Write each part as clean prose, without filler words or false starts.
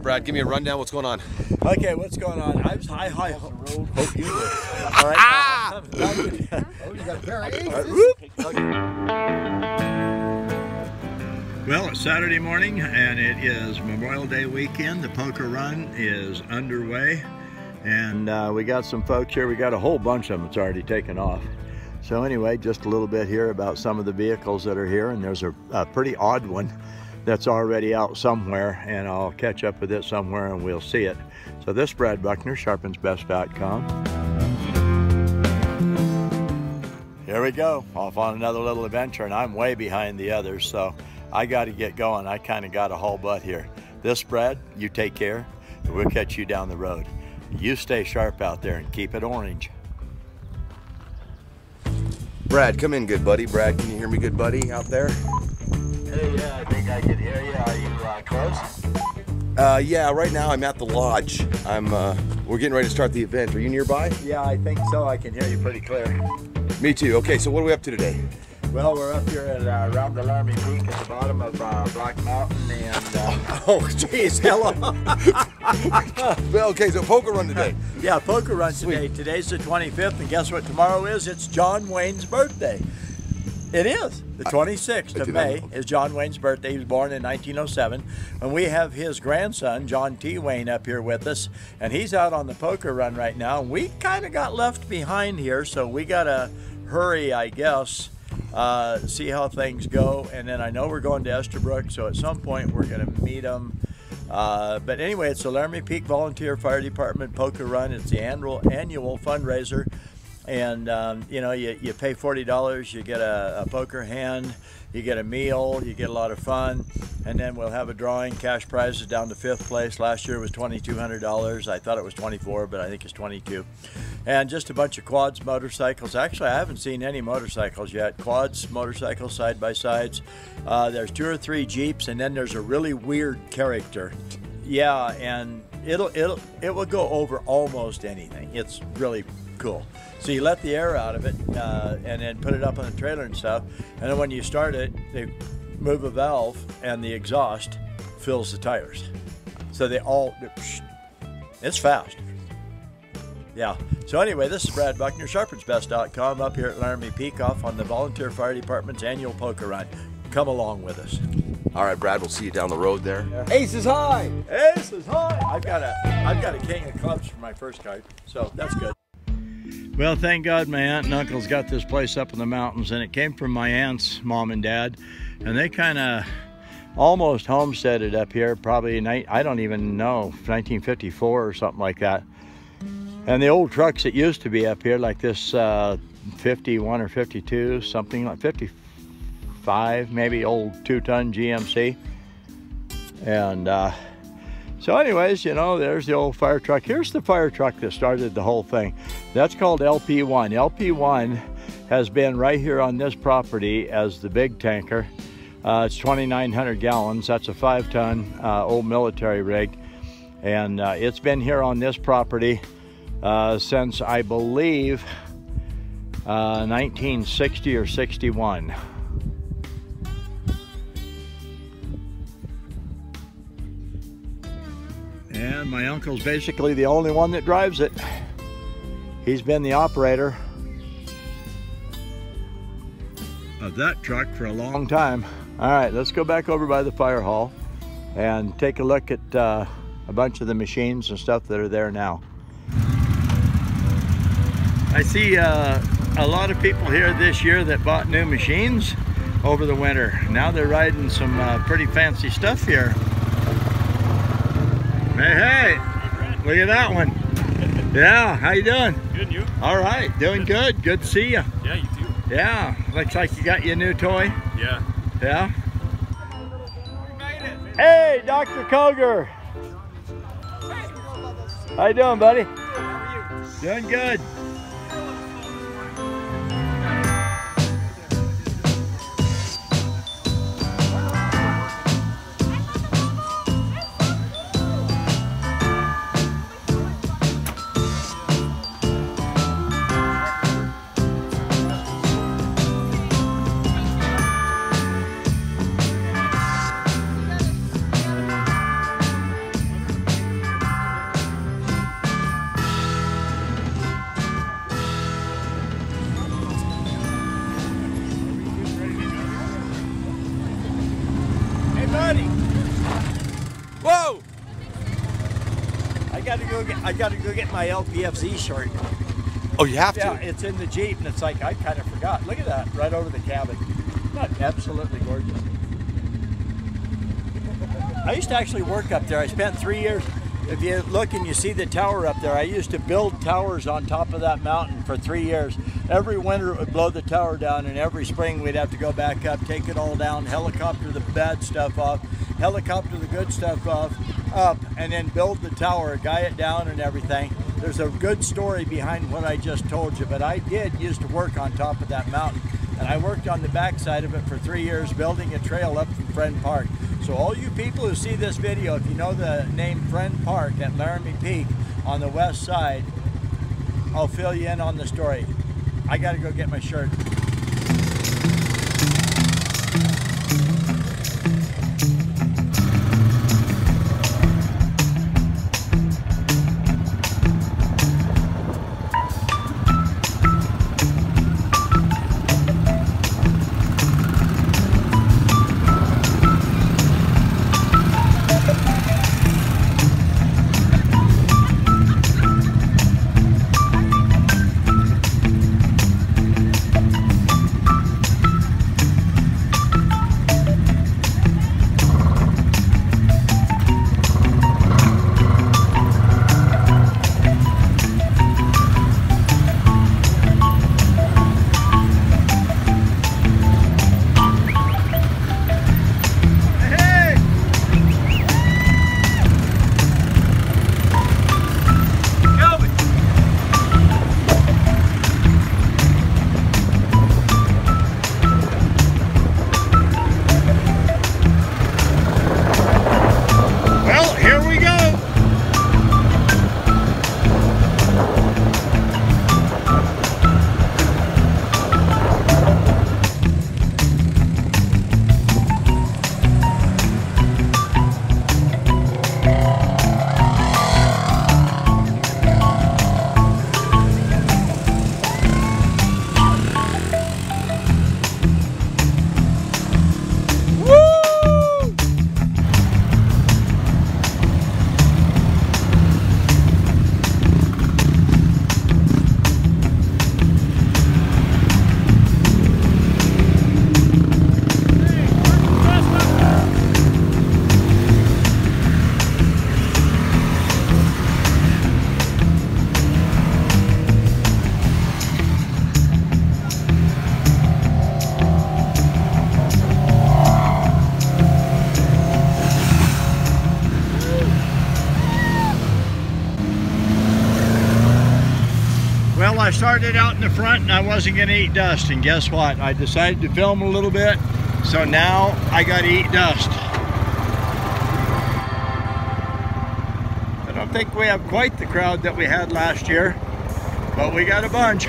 Brad, give me a rundown. What's going on? Okay, what's going on? Hi. Hope you do. All right. Ah! Oh, you got a pair of aces. Well, it's Saturday morning, and it is Memorial Day weekend. The poker run is underway, and we got some folks here. We got a whole bunch of them that's already taken off. So anyway, just a little bit here about some of the vehicles that are here, and there's a pretty odd one that's already out somewhere, and I'll catch up with it somewhere and we'll see it. So this is Brad Buckner, sharpensbest.com. Here we go, off on another little adventure, and I'm way behind the others, so I got to get going. I kind of got a haul butt here. This, Brad, you take care, and we'll catch you down the road. You stay sharp out there and keep it orange. Brad, come in, good buddy. Brad, can you hear me, good buddy, out there? Hey, yeah, I think I can hear you. Are you close? Yeah, right now I'm at the lodge. We're getting ready to start the event. Are you nearby? Yeah, I think so. I can hear you pretty clear. Me too. Okay, so what are we up to today? Well, we're up here at around the Laramie Peak at the bottom of Black Mountain, and oh, jeez, hello. Well, okay, so poker run today. Yeah, poker run today. Today's the 25th, and guess what tomorrow is? It's John Wayne's birthday. It is. The 26th of May is John Wayne's birthday. He was born in 1907. And we have his grandson, John T. Wayne, up here with us. And he's out on the poker run right now. We kind of got left behind here, so we got to hurry, I guess, see how things go. And then I know we're going to Estabrook, so at some point we're going to meet them. But anyway, it's the Laramie Peak Volunteer Fire Department Poker Run. It's the annual fundraiser. And you know, you pay $40, you get a poker hand, you get a meal, you get a lot of fun, and then we'll have a drawing. Cash prizes down to 5th place. Last year was $2,200. I thought it was 24, but I think it's 22. And just a bunch of quads, motorcycles. Actually, I haven't seen any motorcycles yet. Quads, motorcycles, side-by-sides. There's 2 or 3 Jeeps, and then there's a really weird character. Yeah, and it will go over almost anything. It's really cool. So you let the air out of it and then put it up on the trailer and stuff, and then when you start it, they move a valve and the exhaust fills the tires. So it's fast. Yeah. So anyway, this is Brad Buckner, sharpensbest.com, up here at Laramie Peak, off on the Volunteer Fire Department's annual poker run. Come along with us. All right, Brad, we'll see you down the road there. Yeah. Aces high. Aces high. I've got a king of clubs for my first card, so that's good. Well, thank God my aunt and uncle's got this place up in the mountains, and it came from my aunt's mom and dad, and they kind of almost homesteaded up here, probably, I don't even know, 1954 or something like that. And the old trucks that used to be up here, like this 51 or 52, something like 55, maybe, old 2-ton GMC. And so anyways, you know, there's the old fire truck. Here's the fire truck that started the whole thing. That's called LP1. LP1 has been right here on this property as the big tanker. It's 2,900 gallons. That's a 5-ton old military rig. And it's been here on this property since, I believe, 1960 or 61. And my uncle's basically the only one that drives it. He's been the operator of that truck for a long time. All right, let's go back over by the fire hall and take a look at a bunch of the machines and stuff that are there now. I see a lot of people here this year that bought new machines over the winter. Now they're riding some pretty fancy stuff here. Hey, look at that one. Yeah, how you doing? Good, and you? All right, doing good. Good to see you. Yeah, you too. Yeah, looks like you got you a new toy. Yeah. Yeah? Hey, Dr. Koger. How you doing, buddy? How are you? Doing good. I gotta go get my LPFZ shirt. Oh, you have to? Yeah, it's in the Jeep, and it's like, I kind of forgot. Look at that, right over the cabin. Isn't that absolutely gorgeous? I used to actually work up there. I spent 3 years. If you look and you see the tower up there, I used to build towers on top of that mountain for 3 years. Every winter it would blow the tower down, and every spring we'd have to go back up, take it all down, helicopter the bad stuff off, helicopter the good stuff off, up, and then build the tower, guy it down and everything. There's a good story behind what I just told you, but I did used to work on top of that mountain, and I worked on the backside of it for 3 years, building a trail up from Friend Park. So all you people who see this video, if you know the name Friend Park at Laramie Peak on the west side, I'll fill you in on the story. I gotta go get my shirt. I started out in the front and I wasn't going to eat dust, and guess what? I decided to film a little bit, so now I got to eat dust. I don't think we have quite the crowd that we had last year, but we got a bunch.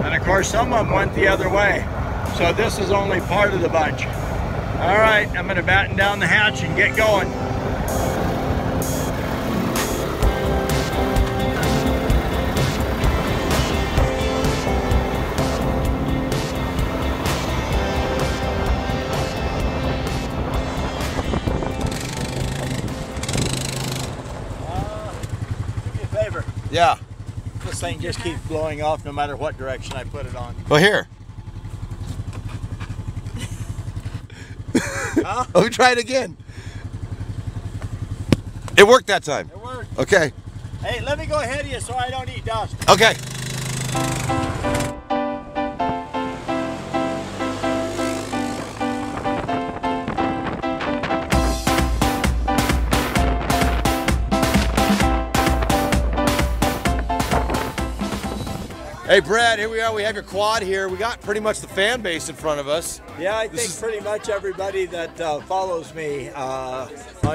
And of course some of them went the other way, so this is only part of the bunch. All right, I'm going to batten down the hatch and get going. Yeah. This thing just keeps blowing off no matter what direction I put it on. Well, here. Huh? Let me try it again. It worked that time. It worked. Okay. Hey, let me go ahead of you so I don't eat dust. Okay. Hey Brad, here we are. We have your quad here. We got pretty much the fan base in front of us. Yeah, I think pretty much everybody that follows me on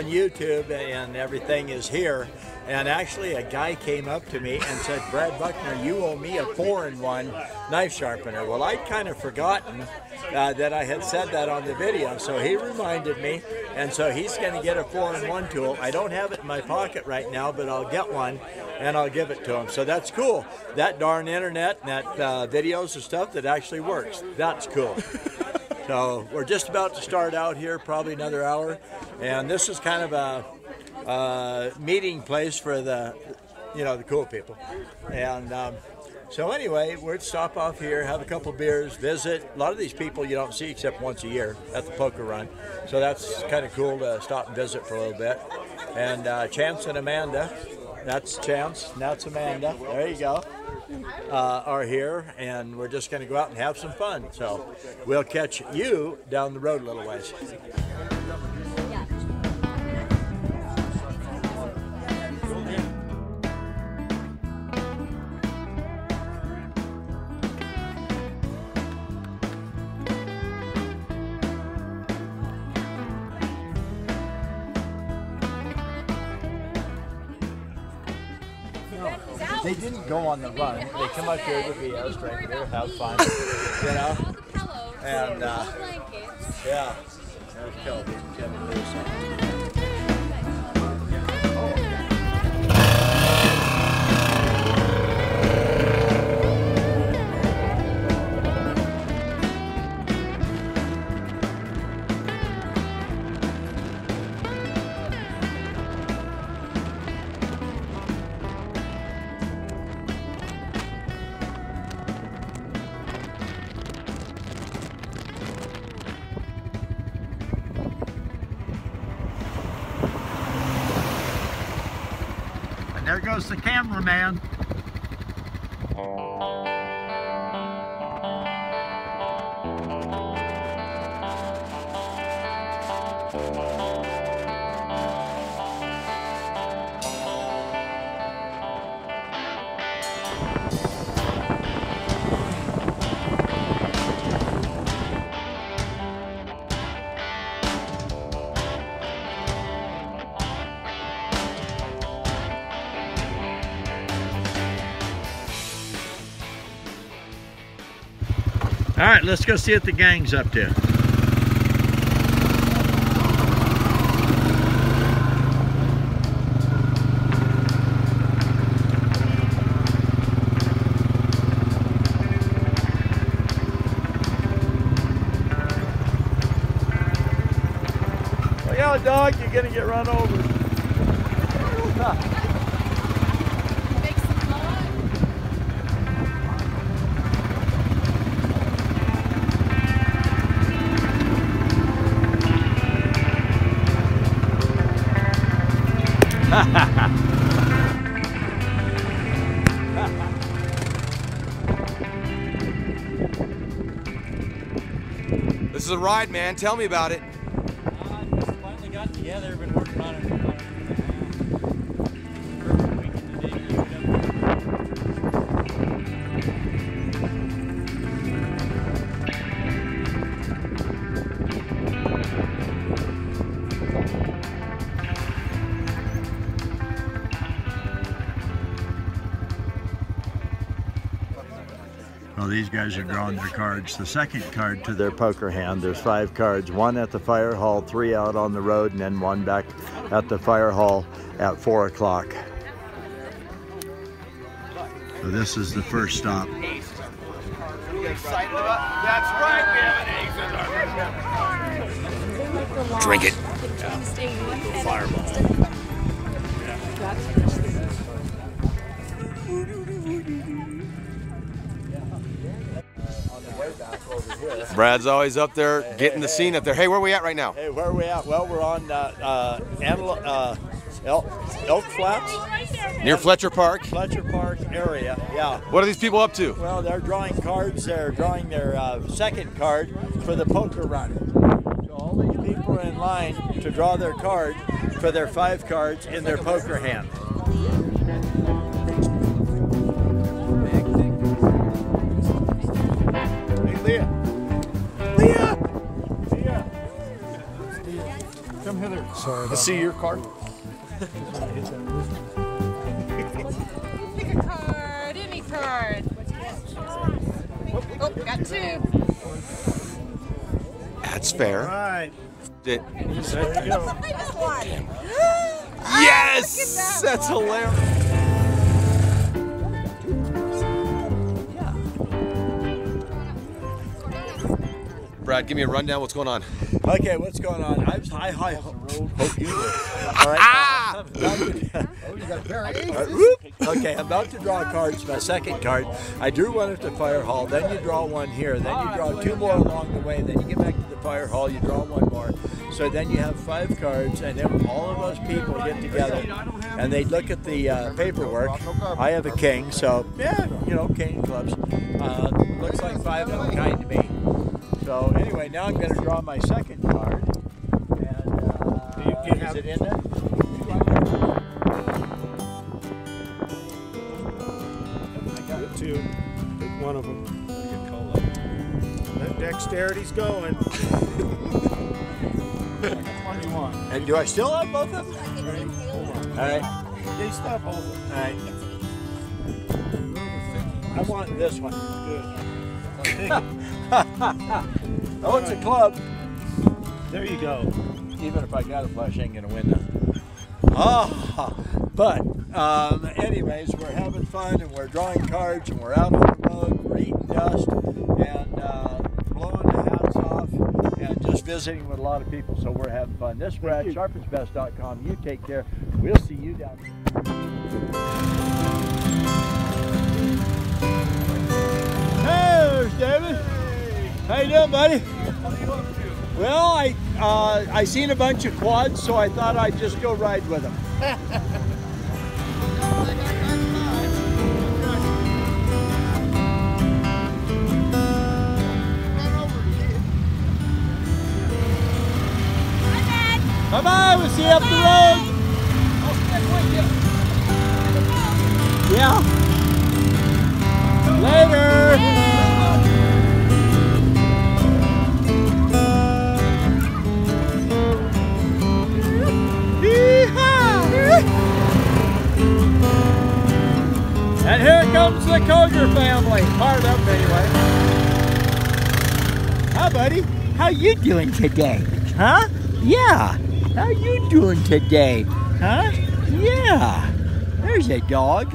YouTube and everything is here. And actually a guy came up to me and said, Brad Buckner, you owe me a 4-in-1 knife sharpener. Well, I'd kind of forgotten that I had said that on the video, so he reminded me, and so he's going to get a 4-in-1 tool. I don't have it in my pocket right now, but I'll get one and I'll give it to him. So that's cool. That darn internet and that videos and stuff that actually works. That's cool. So we're just about to start out here, probably another hour, and this is kind of a meeting place for the, the cool people. And so anyway, we'd stop off here, have a couple beers, visit. A lot of these people you don't see except once a year at the Poker Run. So that's kind of cool to stop and visit for a little bit. And Chance and Amanda, that's Chance, and that's Amanda, there you go, are here. And we're just going to go out and have some fun. So we'll catch you down the road a little ways. They didn't go on the run. They come up here to BS, drink beer, have fun, And yeah, there's Kelby, Kevin Lewis. There goes the cameraman. All right, let's go see what the gang's up to. Look out, dog, you're gonna get run over. This is a ride, man. Tell me about it. Just finally got together. Been working on it for about a week and a Well, these guys are drawing their cards. The second card to their poker hand. There's 5 cards, 1 at the fire hall, 3 out on the road, and then 1 back at the fire hall at 4 o'clock. So this is the first stop. That's right, man. Drink it. Fireball. Brad's always up there getting the scene up there. Hey, where are we at right now? Hey, where are we at? Well, we're on Elk Flats. Near Fletcher Park? Fletcher Park area, yeah. What are these people up to? Well, they're drawing cards. They're drawing their second card for the poker run. So all these people are in line to draw their card for their 5 cards in their poker hand. Hey, Leah. Leah! Leah! Come hither. Sorry. Let's see your card. Pick a card, any card. Oh, got 2. That's fair. All right. There you go. I just won. Yes! Look at That's hilarious. Brad, give me a rundown. What's going on? Okay, what's going on? I hope you do. All right. got a pair of aces. Okay, I'm about to draw cards. My second card. I drew one at the fire hall. Then you draw one here. Then you draw two more along the way. Then you get back to the fire hall. You draw one more. So then you have 5 cards, and then all of those people get together, and they look at the paperwork. I have a king, so yeah, you know, king clubs. Looks like 5 of a kind to me. So anyway, now I'm going to draw my second card. And is it in there? I got 2. Pick one of them. That dexterity's going. What do you want? And do I still have both of them? All right. They stop all of them. All right. I want this one. Good. Oh, it's a club. There you go. Even if I got a flush, I ain't gonna win nothing. But anyways, we're having fun and we're drawing cards and we're out on the road, we're eating dust and blowing the hats off and just visiting with a lot of people. So we're having fun. This is Brad, sharpensbest.com. You take care. We'll see you down there. Hey, there's David. How you doing, buddy? Well, I seen a bunch of quads, so I thought I'd just go ride with them. Bye-bye, we'll see you up the road. Yeah. Later. And here comes the Coger family, part of them anyway. Hi, buddy. How you doing today? Huh? Yeah. How you doing today? Huh? Yeah. There's a dog.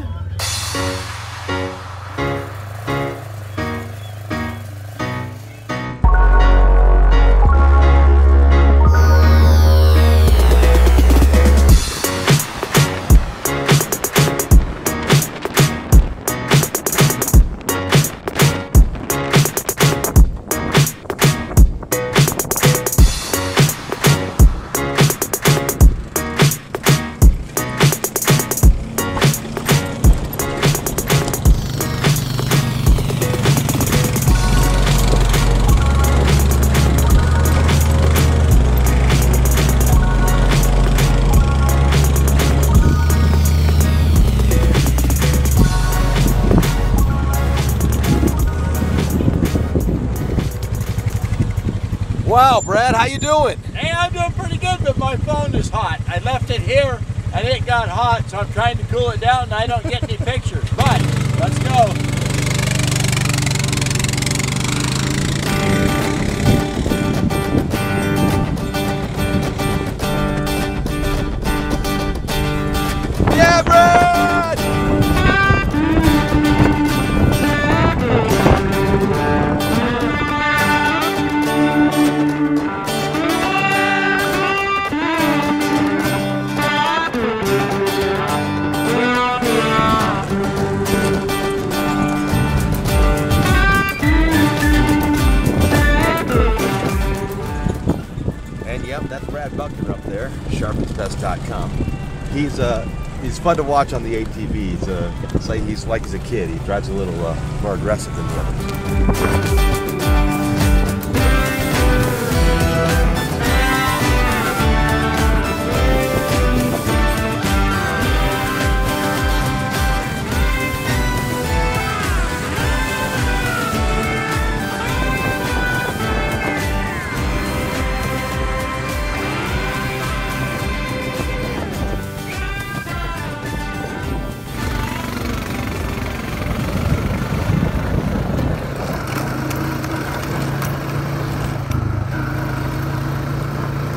Wow, Brad, how you doing? Hey, I'm doing pretty good, but my phone is hot. I left it here and it got hot, so I'm trying to cool it down and I don't get any pictures. But let's go. Yeah, Brad! And yep, that's Brad Buckner up there, sharpensbest.com. He's fun to watch on the ATVs. It's like he's a kid. He drives a little more aggressive than the others.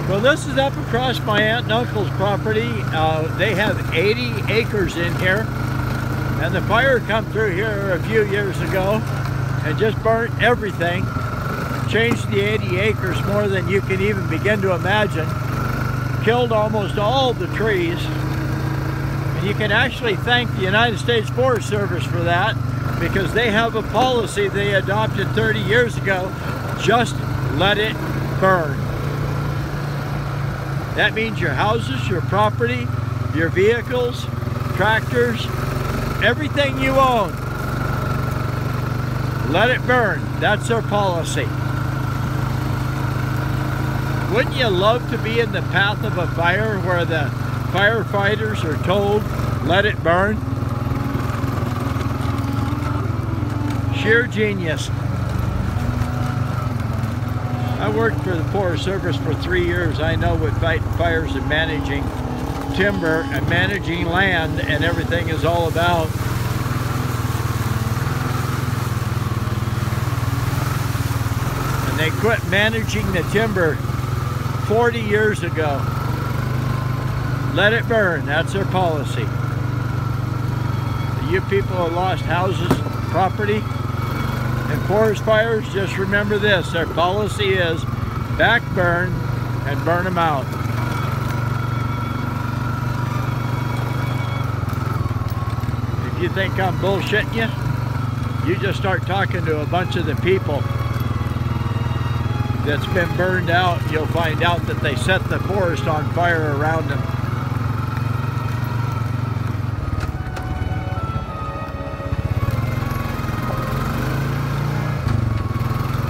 Well, this is up across my aunt and uncle's property. They have 80 acres in here, and the fire come through here a few years ago and just burnt everything. Changed the 80 acres more than you can even begin to imagine. Killed almost all the trees. And And you can actually thank the United States Forest Service for that, because they have a policy they adopted 30 years ago: just let it burn. That means your houses, your property, your vehicles, tractors, everything you own, let it burn. That's their policy. Wouldn't you love to be in the path of a fire where the firefighters are told, let it burn? Sheer genius. I worked for the Forest Service for 3 years. I know what fighting fires and managing timber and managing land and everything is all about. And they quit managing the timber 40 years ago. Let it burn, that's their policy. You people who lost houses, property, and forest fires, just remember this: their policy is back burn and burn them out. If you think I'm bullshitting you, you just start talking to a bunch of the people that's been burned out. You'll find out that they set the forest on fire around them.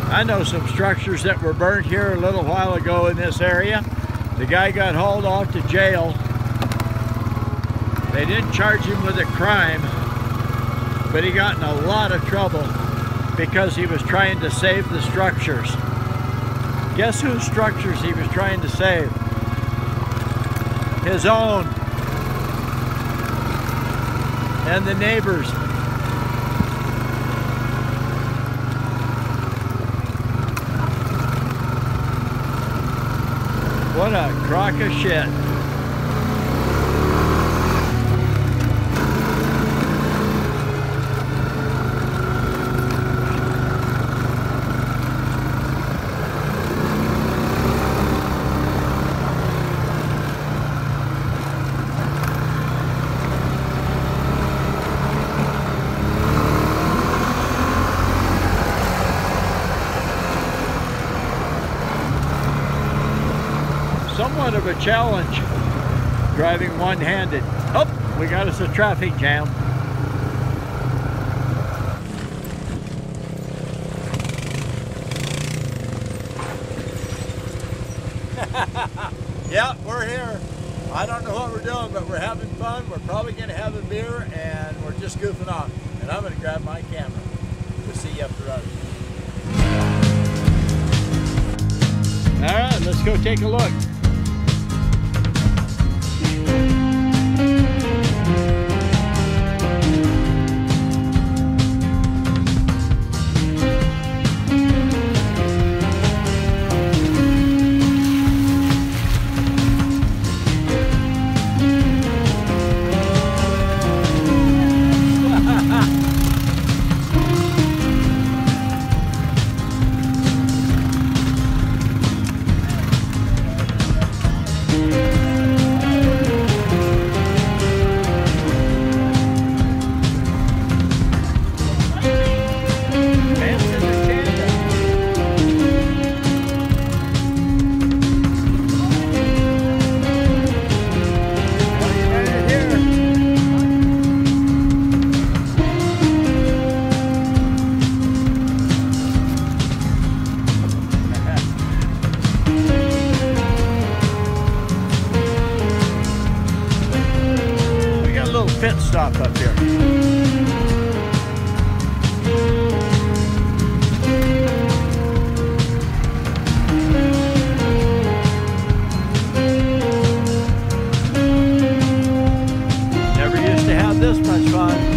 I know some structures that were burned here a little while ago in this area. The guy got hauled off to jail. They didn't charge him with a crime, but he got in a lot of trouble because he was trying to save the structures. Guess whose structures he was trying to save? His own. And the neighbors. What a crock of shit. Somewhat of a challenge driving one-handed. Oh, we got us a traffic jam. Yeah, we're here. I don't know what we're doing, but we're having fun. We're probably going to have a beer, and we're just goofing off. And I'm going to grab my camera. We'll see you up the road. All right, let's go take a look. Pit stop up here. Never used to have this much fun.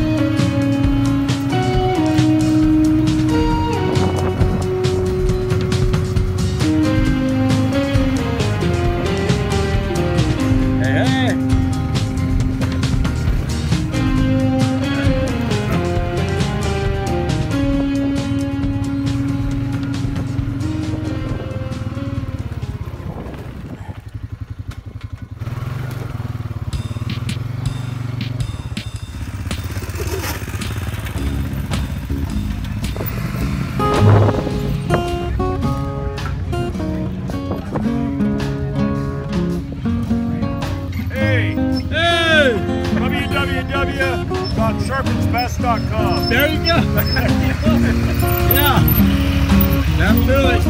www.sharpensbest.com. There you go. Yeah, that'll do it.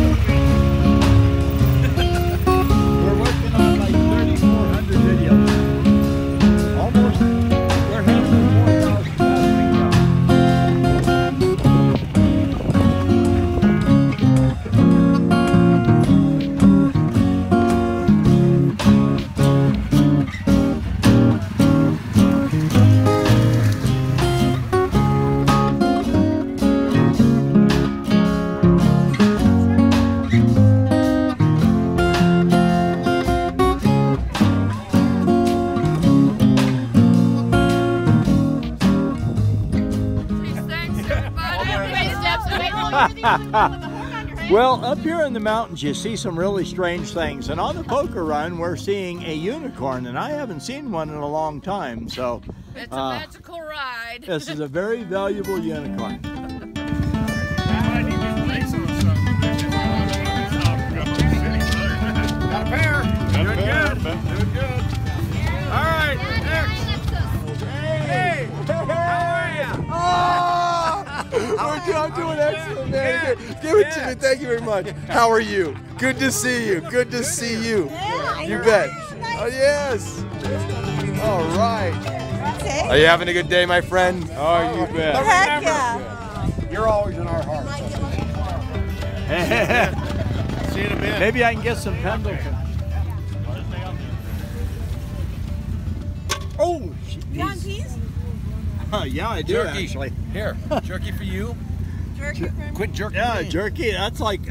We're working on like 3,400 videos. Almost, we're heading for 4,000 Well, up here in the mountains, you see some really strange things. And on the poker run, we're seeing a unicorn, and I haven't seen one in a long time. So It's a magical ride. this is a very valuable unicorn. Got a pair. Doing good. Doing good. All right, next. Hey, how are ya? I'm doing excellent, man. Give it to me. Thank you very much. How are you? Good to see you. Good to see you. You bet. Oh, yes. All right. Are you having a good day, my friend? Oh, you bet. Heck yeah. You're always in our hearts. See you in a bit. Maybe I can get some Pendleton. Oh, You want peas? yeah, I do Jerky. actually. Here, jerky for you. Jerky for me? Quit jerking Yeah, me. jerky. That's like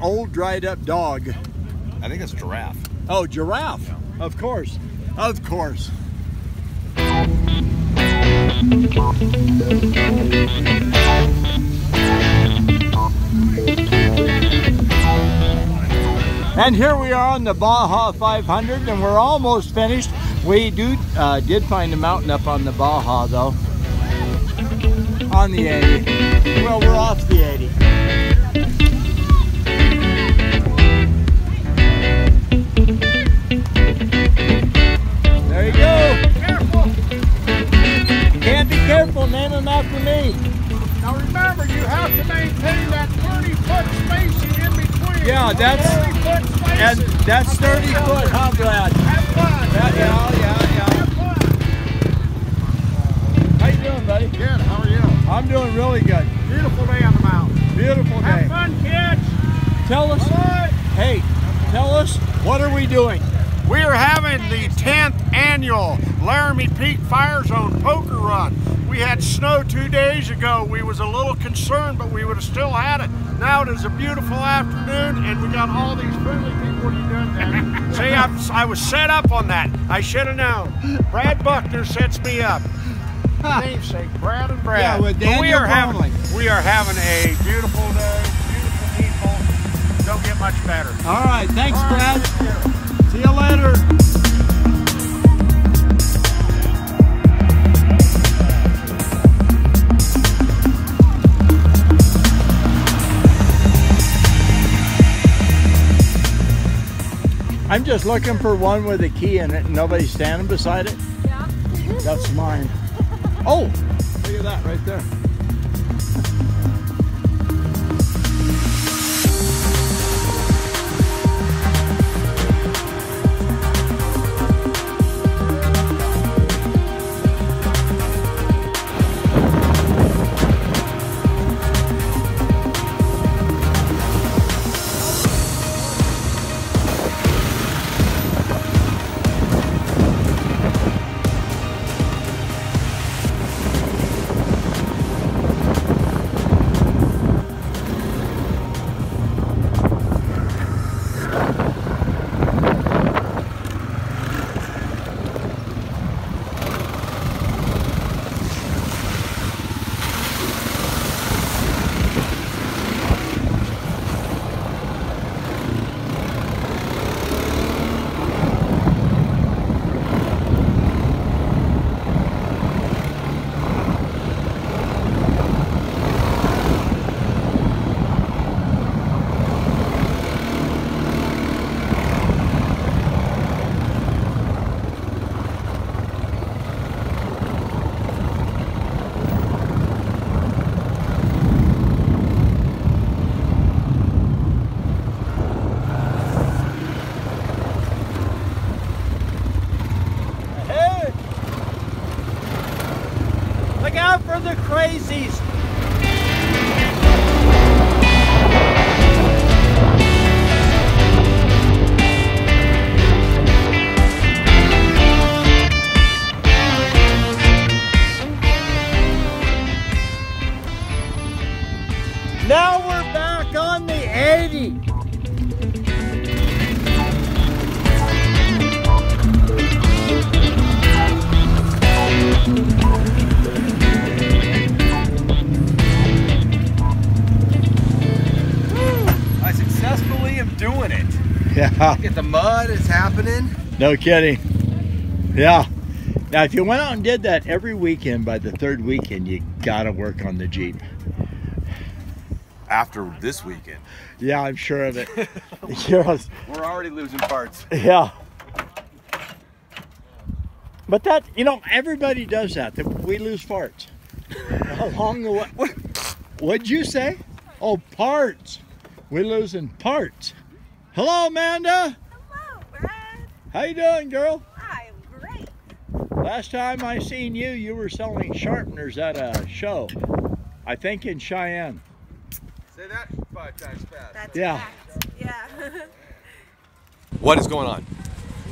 old dried up dog. I think it's giraffe. Oh, giraffe. Of course. Of course. And here we are on the Baja 500, and we're almost finished. We did find a mountain up on the Baja, though. On the 80. Well, we're off the 80. There you go. Careful. Can't be careful, name them after me. Now remember, you have to maintain that 30-foot spacing in between. Yeah, that's 30-foot spacing. and that's 30 foot, huh, Brad? Have fun. Yeah. Have fun. How you doing, buddy? Good. How are you? I'm doing really good. Beautiful day on the mountain. Beautiful Have day. fun, kids. Tell us, Bye. hey, tell us, what are we doing? We are having the 10th annual Laramie Peak Fire Zone Poker Run. We had snow 2 days ago. We was a little concerned, but we would have still had it. Now it is a beautiful afternoon, and we got all these friendly people. What are you doing, Daddy? See, I was set up on that. I should have known. Brad Buckner sets me up. Namesake, Brad and Brad. Yeah, with But we Daniel are having a beautiful day, beautiful people. Don't get much better. All right, thanks, All right, Brad. take care. See you later. I'm just looking for one with a key in it and nobody's standing beside it. Yeah. That's mine. Oh, look at that right there. up for the crazies. Now we're back on the 80. I successfully am doing it. Yeah. Look at the mud, it's happening. No kidding. Yeah. Now, if you went out and did that every weekend, by the third weekend, you gotta work on the Jeep. After this weekend. Yeah, I'm sure of it. Yes. We're already losing parts. Yeah. But that, you know, everybody does that. We lose parts. Along the way. What'd you say? Oh, parts. We're losing parts. Hello, Amanda. Hello, Brad. How you doing, girl? I'm great. Last time I seen you, you were selling sharpeners at a show. I think in Cheyenne. Say that 5 times fast. That's Yeah. fact. Yeah. What is going on?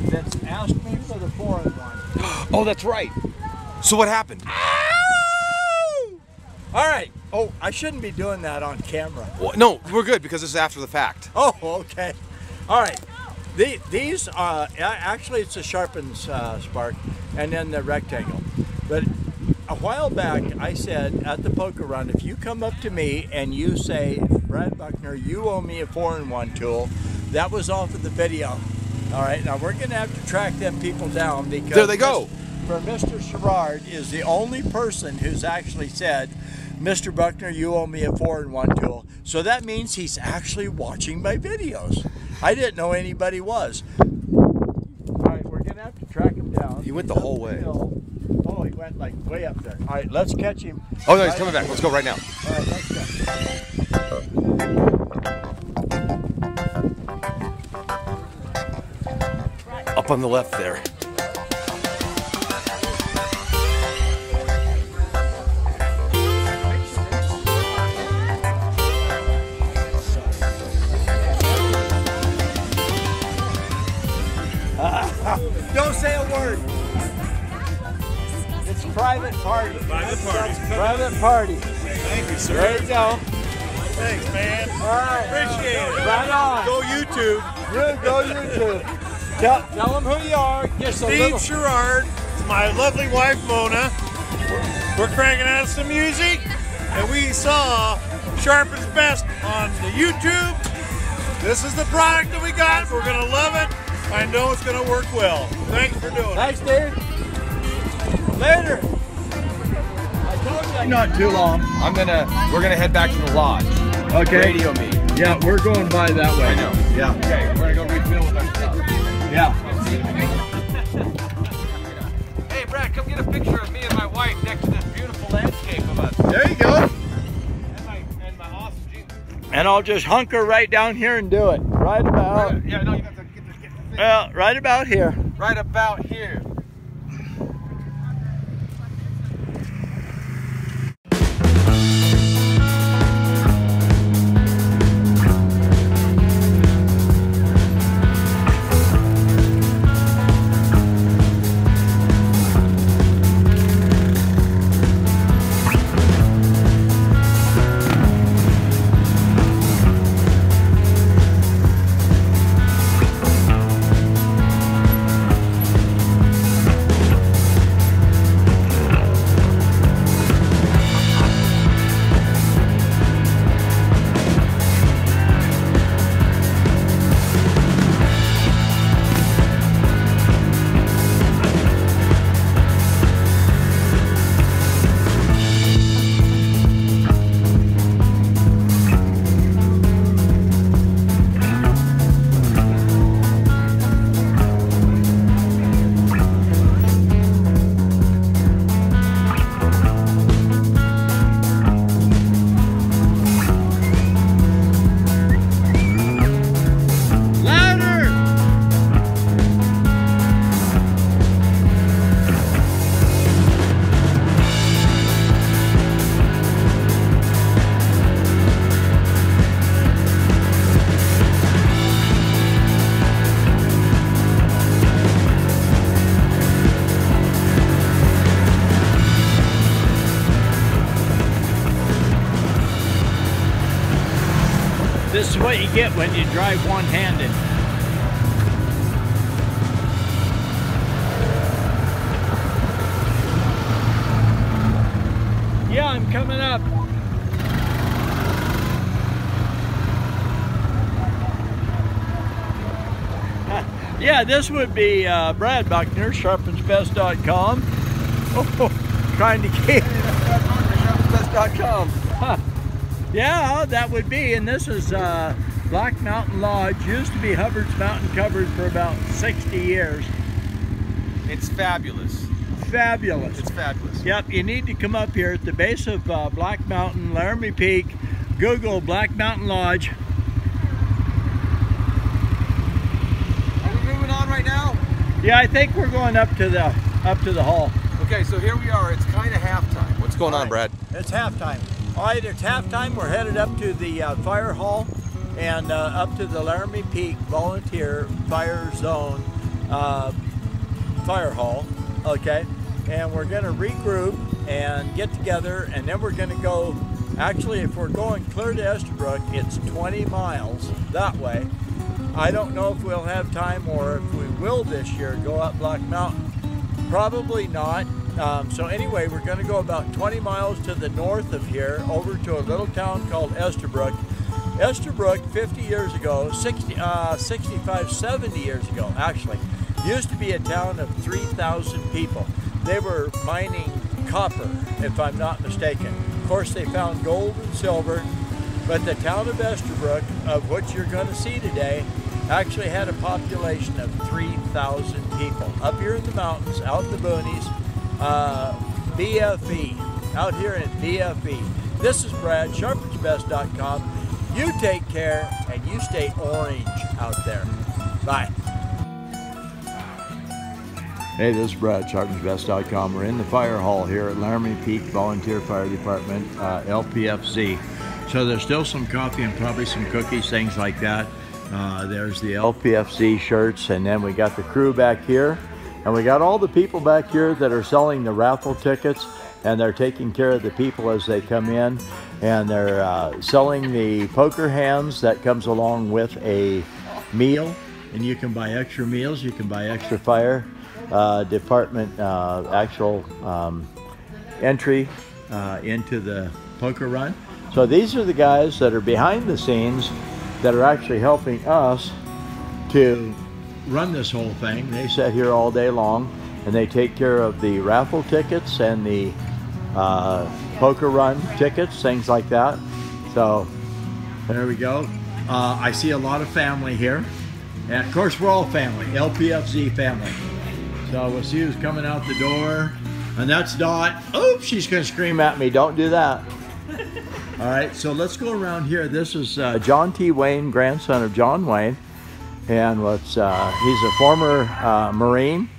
That's asked me for the foreign one. Oh, that's right. So what happened? All right. Oh, I shouldn't be doing that on camera. Well, no, we're good because this is after the fact. Oh, okay. All right. These actually it's a Sharpens spark, and then the rectangle. But a while back, I said at the poker run, if you come up to me and you say, Brad Buckner, you owe me a 4-in-1 tool, that was off of the video. All right. Now we're going to have to track them people down because There they go. For Mr. Sherrard is the only person who's actually said, Mr. Buckner, you owe me a 4-in-1 tool. So that means he's actually watching my videos. I didn't know anybody was. All right, we're going to have to track him down. He went the whole way. Oh, he went like way up there. All right, let's catch him. Oh, no, he's coming back. Let's go right now. All right, let's go. Up on the left there. Don't say a word. It's private party. Private party. Private party. Thank you, sir. There you go. Thanks, man. All right. Appreciate it. Right on. Go YouTube. You go YouTube. Tell them who you are. Just a Steve little. Sherrard, my lovely wife Mona. We're cranking out some music, and we saw Sharpens Best on the YouTube. This is the product that we got. We're gonna love it. I know it's gonna work well. Thank you for doing it. Thanks, dude. Later. I told you not too long. We're gonna head back to the lodge. Okay. Radio me. Yeah, we're going by that way. I know. Yeah. Okay, we're gonna go refill with our stuff. Yeah. Hey, Brad, come get a picture of me and my wife next to this beautiful landscape of us. There you go. And my awesome Jeep. And I'll just hunker right down here and do it. Right about. Yeah, no, you got to get the thing. Well, right about here. Right about here. This is what you get when you drive one-handed. Yeah, I'm coming up. Yeah, this would be Brad Buckner, sharpensbest.com. Oh, trying to keep Sharpensbest.com. Huh. Yeah, that would be, and this is Black Mountain Lodge. Used to be Hubbards Mountain Cupboard for about 60 years. It's fabulous. Fabulous. It's fabulous. Yep, you need to come up here at the base of Black Mountain, Laramie Peak. Google Black Mountain Lodge. Are we moving on right now? Yeah, I think we're going up to the hall. Okay, so here we are. It's kind of halftime. What's going on, Brad? It's halftime. All right, it's halftime. We're headed up to the fire hall and up to the Laramie Peak Volunteer Fire Zone fire hall. Okay, and we're going to regroup and get together, and then we're going to go. Actually, if we're going clear to Estabrook, it's 20 miles that way. I don't know if we'll have time or if we will this year go up Black Mountain. Probably not. So anyway, we're going to go about 20 miles to the north of here over to a little town called Estabrook. Estabrook, 50 years ago, 65, 70 years ago actually, used to be a town of 3,000 people. They were mining copper, if I'm not mistaken. Of course, they found gold and silver, but the town of Estabrook, of which you're going to see today, actually had a population of 3,000 people. Up here in the mountains, out in the boonies, BFE, out here in BFE. This is Brad, sharpensbest.com. You take care and you stay orange out there. Bye. Hey, this is Brad, sharpensbest.com. We're in the fire hall here at Laramie Peak Volunteer Fire Department, LPFZ. So there's still some coffee and probably some cookies, things like that. There's the LPFZ shirts, and then we got the crew back here. And we got all the people back here that are selling the raffle tickets, and they're taking care of the people as they come in. And they're selling the poker hands that comes along with a meal. And you can buy extra meals, you can buy extra fire department actual entry into the poker run. So these are the guys that are behind the scenes that are actually helping us to run this whole thing. They sit here all day long and they take care of the raffle tickets and the poker run tickets, things like that. So there we go. I see a lot of family here, and of course we're all family, LPFZ family. So we'll see who's coming out the door, and that's Dot. Oops, she's gonna scream at me, don't do that. All right, so let's go around here. This is John T. Wayne, grandson of John Wayne, and he's a former Marine.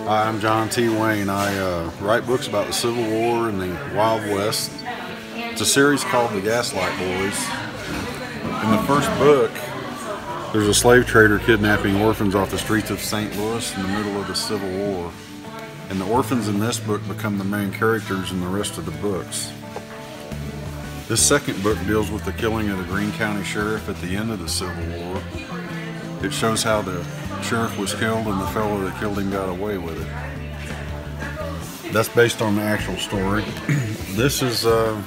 Hi, I'm John T. Wayne. I write books about the Civil War and the Wild West. It's a series called The Gaslight Boys. In the first book, there's a slave trader kidnapping orphans off the streets of St. Louis in the middle of the Civil War. And the orphans in this book become the main characters in the rest of the books. This second book deals with the killing of the Greene County Sheriff at the end of the Civil War. It shows how the sheriff was killed and the fellow that killed him got away with it. That's based on the actual story. This is, the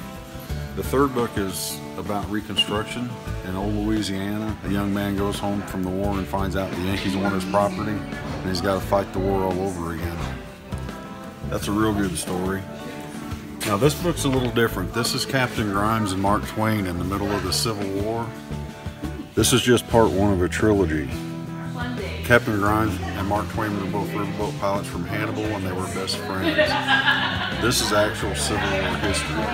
third book is about Reconstruction in old Louisiana. A young man goes home from the war and finds out the Yankees want his property and he's got to fight the war all over again. That's a real good story. Now this book's a little different. This is Captain Grimes and Mark Twain in the middle of the Civil War. This is just part one of a trilogy. Captain Grimes and Mark Twain were both riverboat pilots from Hannibal and they were best friends. This is actual Civil War history.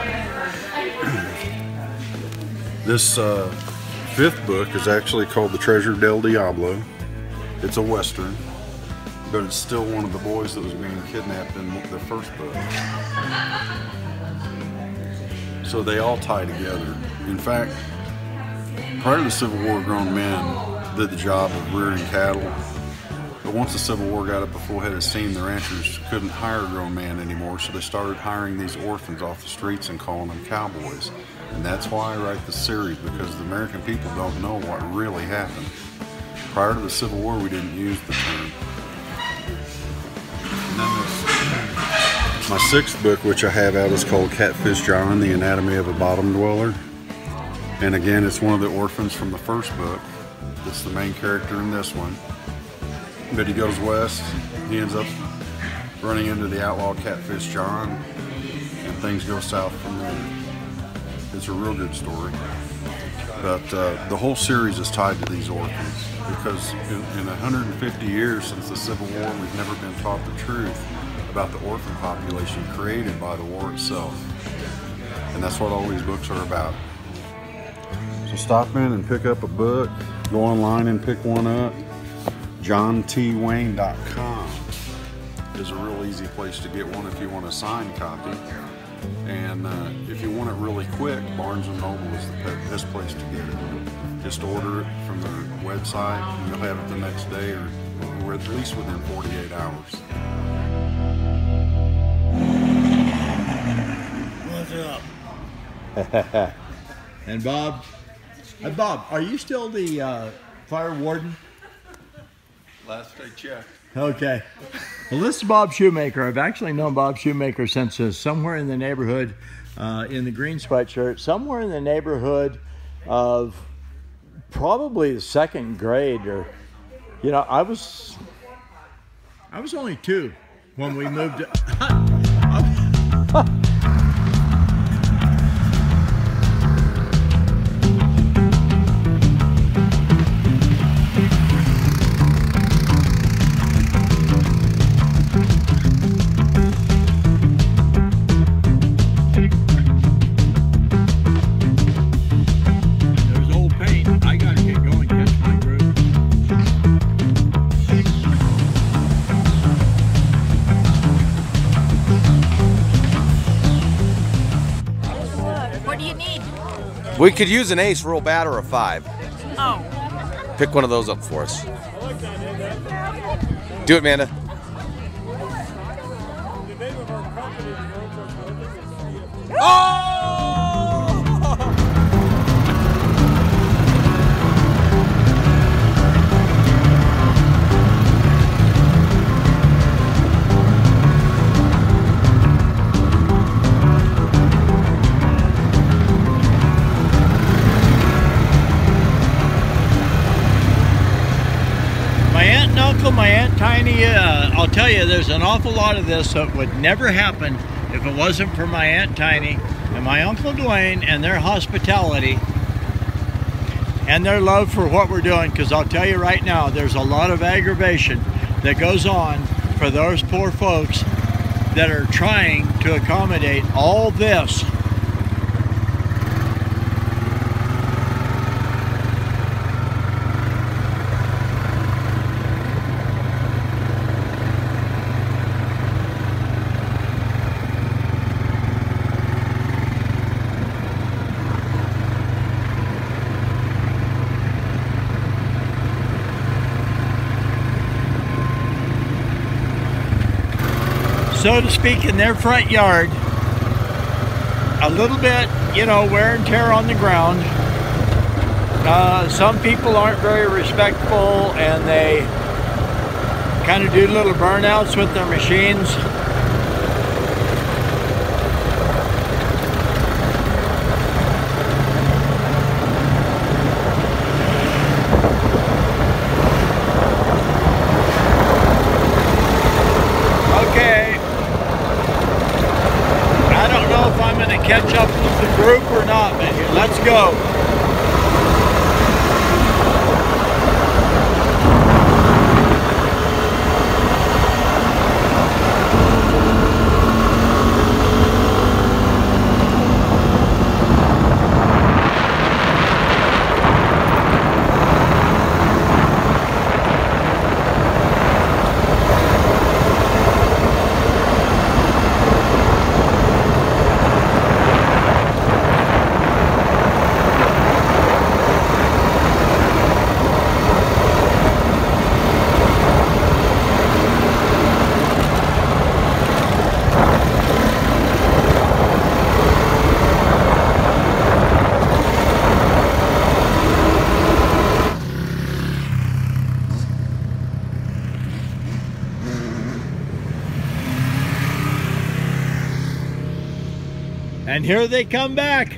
This fifth book is actually called The Treasure del Diablo. It's a Western, but it's still one of the boys that was being kidnapped in the first book. So they all tie together. In fact, prior to the Civil War, grown men did the job of rearing cattle. But once the Civil War got up a full-headed steam, the ranchers couldn't hire grown men anymore, so they started hiring these orphans off the streets and calling them cowboys. And that's why I write the series, because the American people don't know what really happened. Prior to the Civil War, we didn't use the term. And then my 6th book, which I have out, is called Catfish John, The Anatomy of a Bottom Dweller. And again, it's one of the orphans from the first book. It's the main character in this one. But he goes west, he ends up running into the outlaw Catfish John, and things go south from there. It's a real good story. But the whole series is tied to these orphans, because in 150 years since the Civil War, we've never been taught the truth about the orphan population created by the war itself. And that's what all these books are about. So stop in and pick up a book, go online and pick one up. JohnTWayne.com is a real easy place to get one if you want a signed copy. And if you want it really quick, Barnes & Noble is the best place to get it. Just order it from their website and you'll have it the next day, or at least within 48 hours. What's up? And Bob? Bob, are you still the fire warden? Last I checked. Okay. Well, this is Bob Shoemaker. I've actually known Bob Shoemaker since somewhere in the neighborhood, in the green sweatshirt, somewhere in the neighborhood of probably the 2nd grade, or, you know, I was only 2 when we moved. We could use an ace, real bad, or a 5. Oh. Pick one of those up for us. Do it, Amanda. Oh! My Aunt Tiny, I'll tell you, there's an awful lot of this that would never happen if it wasn't for my Aunt Tiny and my Uncle Dwayne and their hospitality and their love for what we're doing, because I'll tell you right now, there's a lot of aggravation that goes on for those poor folks that are trying to accommodate all this. So to speak, in their front yard, a little bit, you know, wear and tear on the ground. Some people aren't very respectful and they kind of do little burnouts with their machines. Catch up with the group or not, but here, let's go. And here they come back.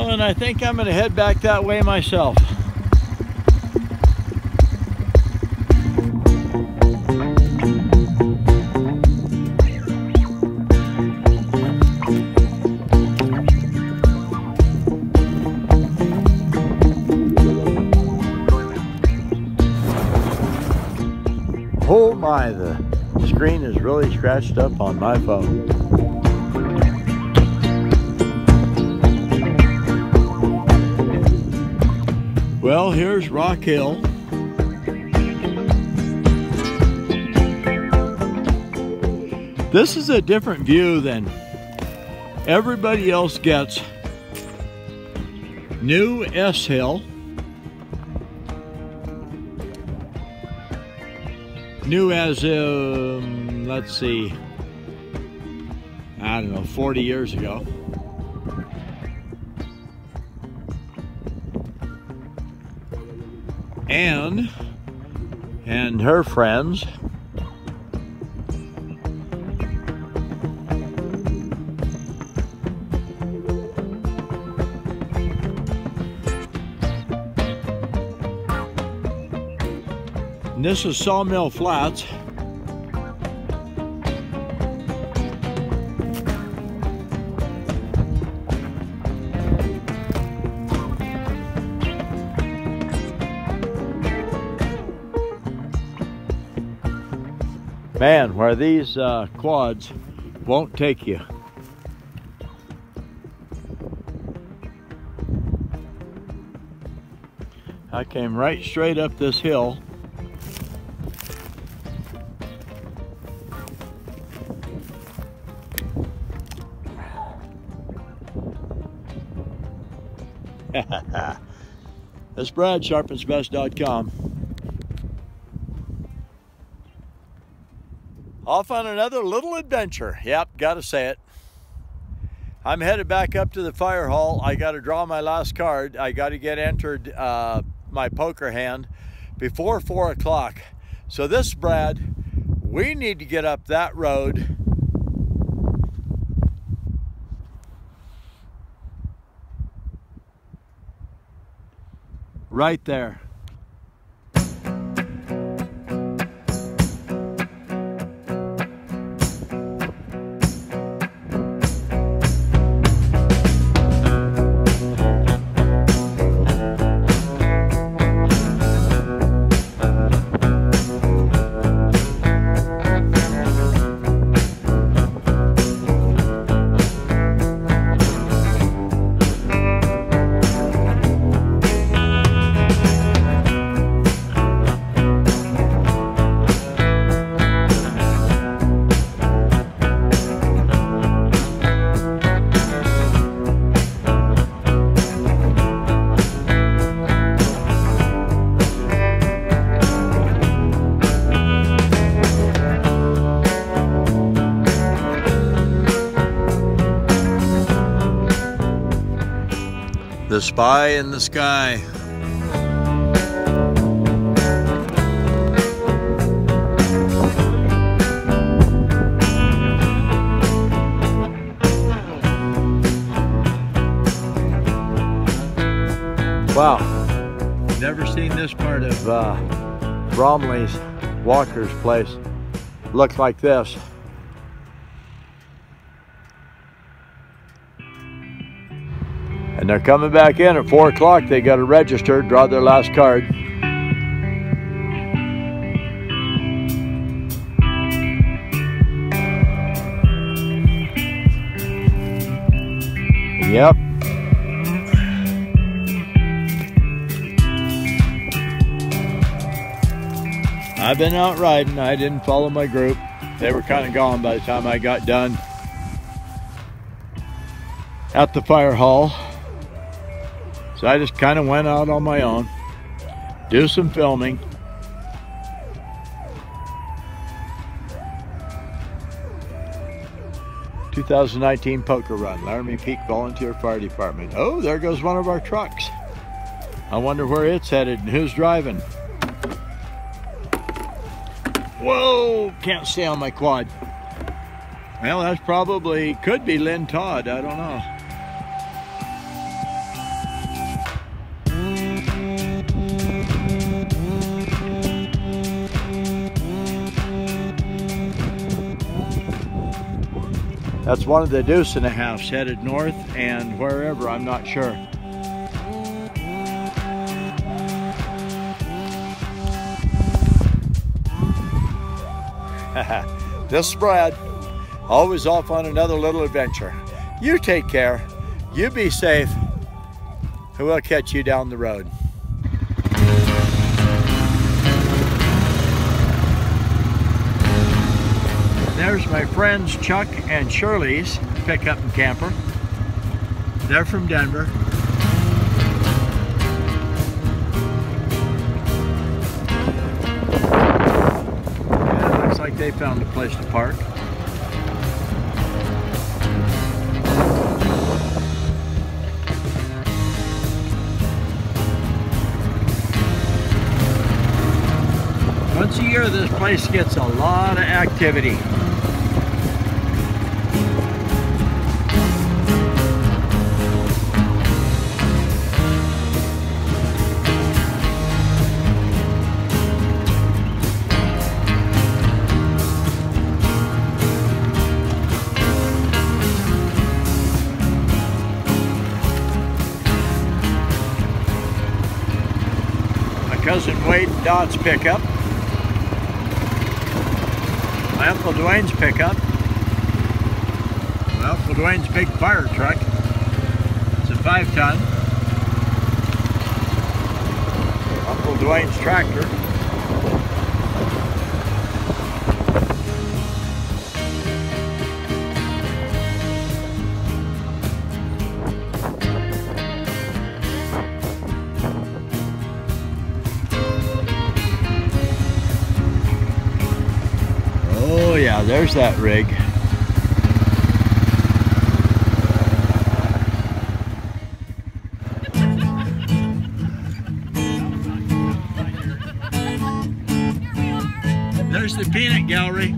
And I think I'm going to head back that way myself. Oh my, the screen is really scratched up on my phone. Well, here's Rock Hill. This is a different view than everybody else gets. New S Hill. New as, let's see, I don't know, 40 years ago. Anne and her friends and this is Sawmill Flats. Man, where these quads won't take you. I came right straight up this hill. This is Brad, sharpensbest.com. Off on another little adventure. Yep, gotta say it. I'm headed back up to the fire hall. I gotta draw my last card. I gotta get entered my poker hand before 4 o'clock. So this, Brad, we need to get up that road. Right there. The Spy in the Sky. Wow, never seen this part of Bromley's Walker's place. Looks like this. And they're coming back in at 4 o'clock. They got to register, draw their last card. Yep. I've been out riding. I didn't follow my group. They were kind of gone by the time I got done at the fire hall. So I just kind of went out on my own, do some filming. "2019 Poker Run, Laramie Peak Volunteer Fire Department." Oh, there goes one of our trucks. I wonder where it's headed and who's driving. Whoa, can't stay on my quad. Well, that's probably, could be Lynn Todd, I don't know. That's one of the deuce and a halves headed north and wherever, I'm not sure. This is Brad, always off on another little adventure. You take care, you be safe, and we'll catch you down the road. There's my friends Chuck and Shirley's pickup and camper. They're from Denver. Yeah, looks like they found a place to park. Once a year, this place gets a lot of activity. Cousin Wade and Dot's pickup. My Uncle Dwayne's pickup. My Uncle Dwayne's big fire truck. It's a 5-ton. Uncle Dwayne's tractor. Oh yeah, there's that rig. There's the peanut gallery.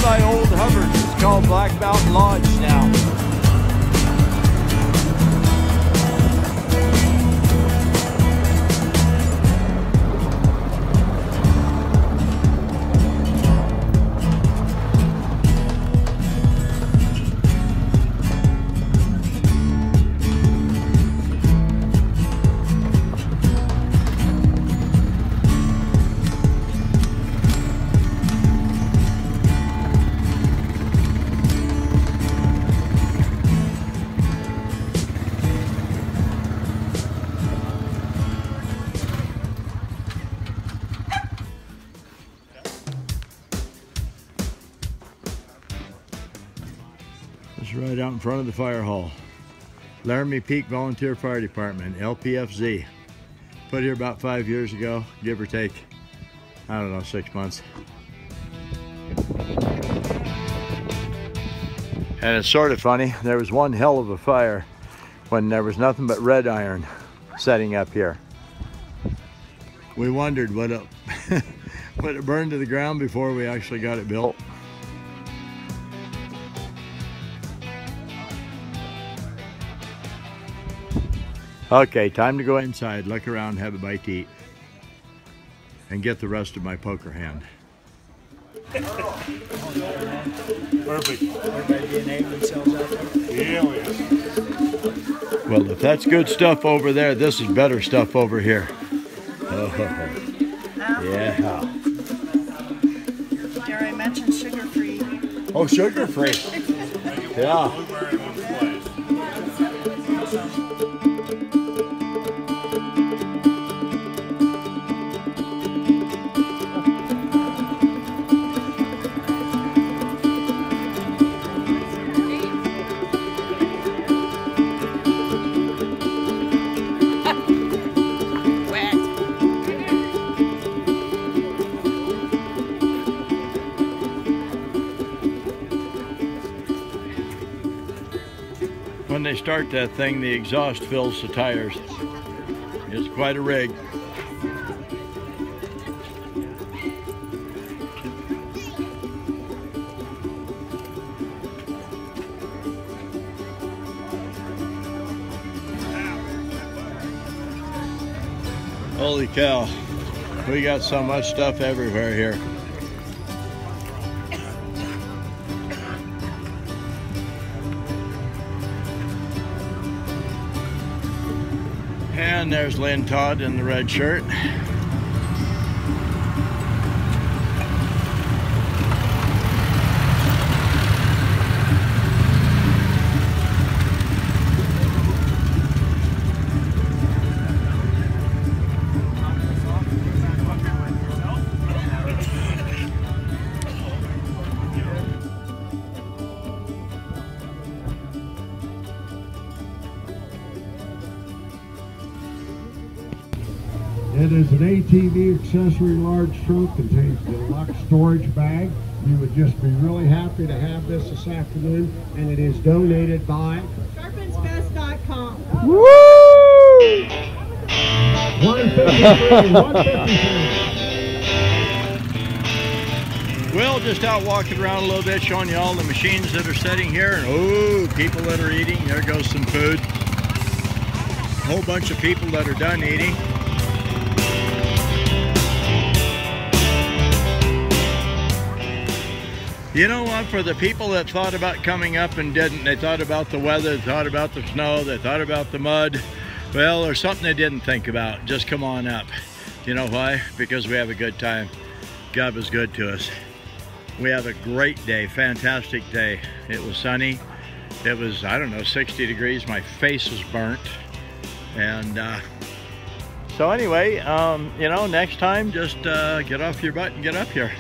By old Hubbards, it's called Black Mountain Lodge now. It's right out in front of the fire hall. Laramie Peak Volunteer Fire Department, LPFZ. Put here about 5 years ago, give or take, I don't know, 6 months. And it's sort of funny, there was one hell of a fire when there was nothing but red iron setting up here. We wondered would it burn to the ground before we actually got it built. Okay, time to go inside, look around, have a bite to eat, and get the rest of my poker hand. Perfect. Everybody DNA themselves out there? Yeah, yes. Well, if that's good stuff over there, this is better stuff over here. Oh, yeah. Dare I mention sugar-free? Oh, sugar-free. Yeah. When they start that thing, the exhaust fills the tires. It's quite a rig. Holy cow, we got so much stuff everywhere here. And there's Lynn Todd in the red shirt. It is an ATV accessory large trunk, contains a deluxe storage bag. You would just be really happy to have this afternoon, and it is donated by Sharpensbest.com. Woo! 153. Well, just out walking around a little bit, showing you all the machines that are sitting here. And oh, people that are eating. There goes some food. A whole bunch of people that are done eating. You know what, for the people that thought about coming up and didn't, they thought about the weather, they thought about the snow, they thought about the mud. Well, there's something they didn't think about. Just come on up. You know why? Because we have a good time. God was good to us. We have a great day, fantastic day. It was sunny. It was, I don't know, 60 degrees. My face was burnt. And so anyway, you know, next time, just get off your butt and get up here.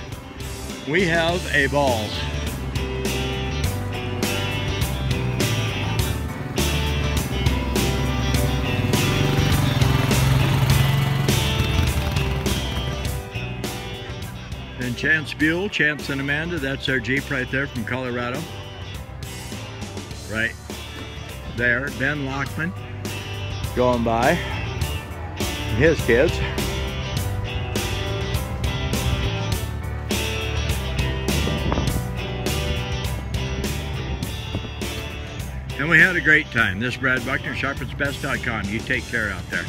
We have a balls. And Chance Buell, Chance and Amanda, that's our Jeep right there from Colorado. Right there, Ben Lockman going by, his kids. And we had a great time. This is Brad Buckner, Sharpensbest.com. You take care out there.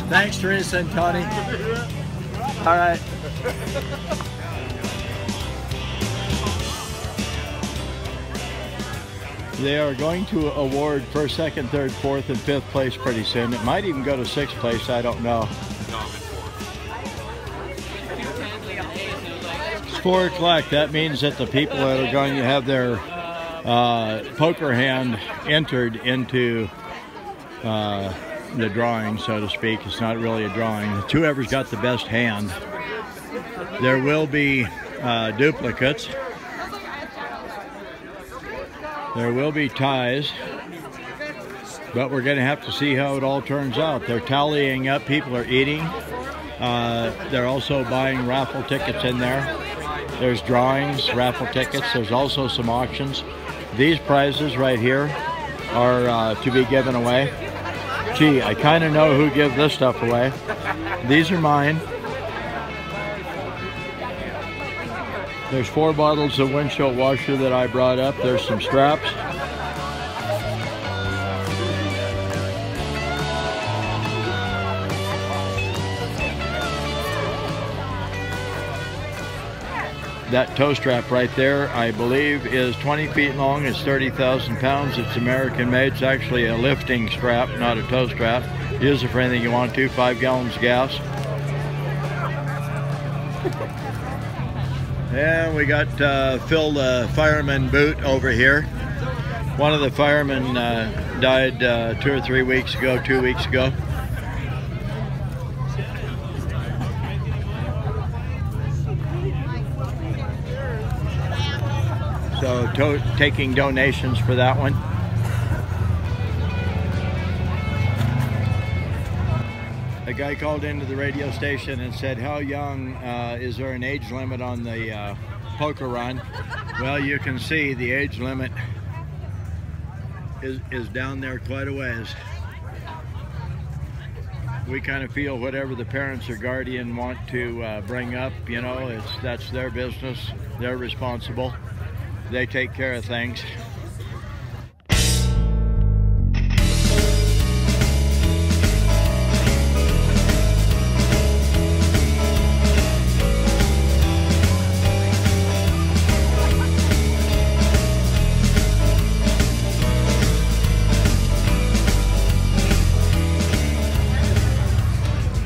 Thanks, Teresa and Tony. All right. They are going to award first, second, third, fourth, and fifth place pretty soon. It might even go to sixth place, I don't know. It's 4 o'clock. That means that the people that are going to have their poker hand entered into the drawing, so to speak. It's not really a drawing. Whoever's got the best hand. There will be duplicates. There will be ties, but we're going to have to see how it all turns out. They're tallying up. People are eating. They're also buying raffle tickets in there. There's drawings, raffle tickets. There's also some auctions. These prizes right here are to be given away. Gee, I kind of know who gives this stuff away. These are mine. There's 4 bottles of windshield washer that I brought up. There's some straps. That tow strap right there, I believe, is 20 feet long. It's 30,000 pounds. It's American made. It's actually a lifting strap, not a tow strap. Use it for anything you want to. 5 gallons of gas. And we got Phil, the fireman boot over here. One of the firemen died 2 or 3 weeks ago, 2 weeks ago. So taking donations for that one. A guy called into the radio station and said, how young is there an age limit on the poker run? Well, you can see the age limit is down there quite a ways. We kind of feel whatever the parents or guardian want to bring up, you know, that's their business. They're responsible. They take care of things.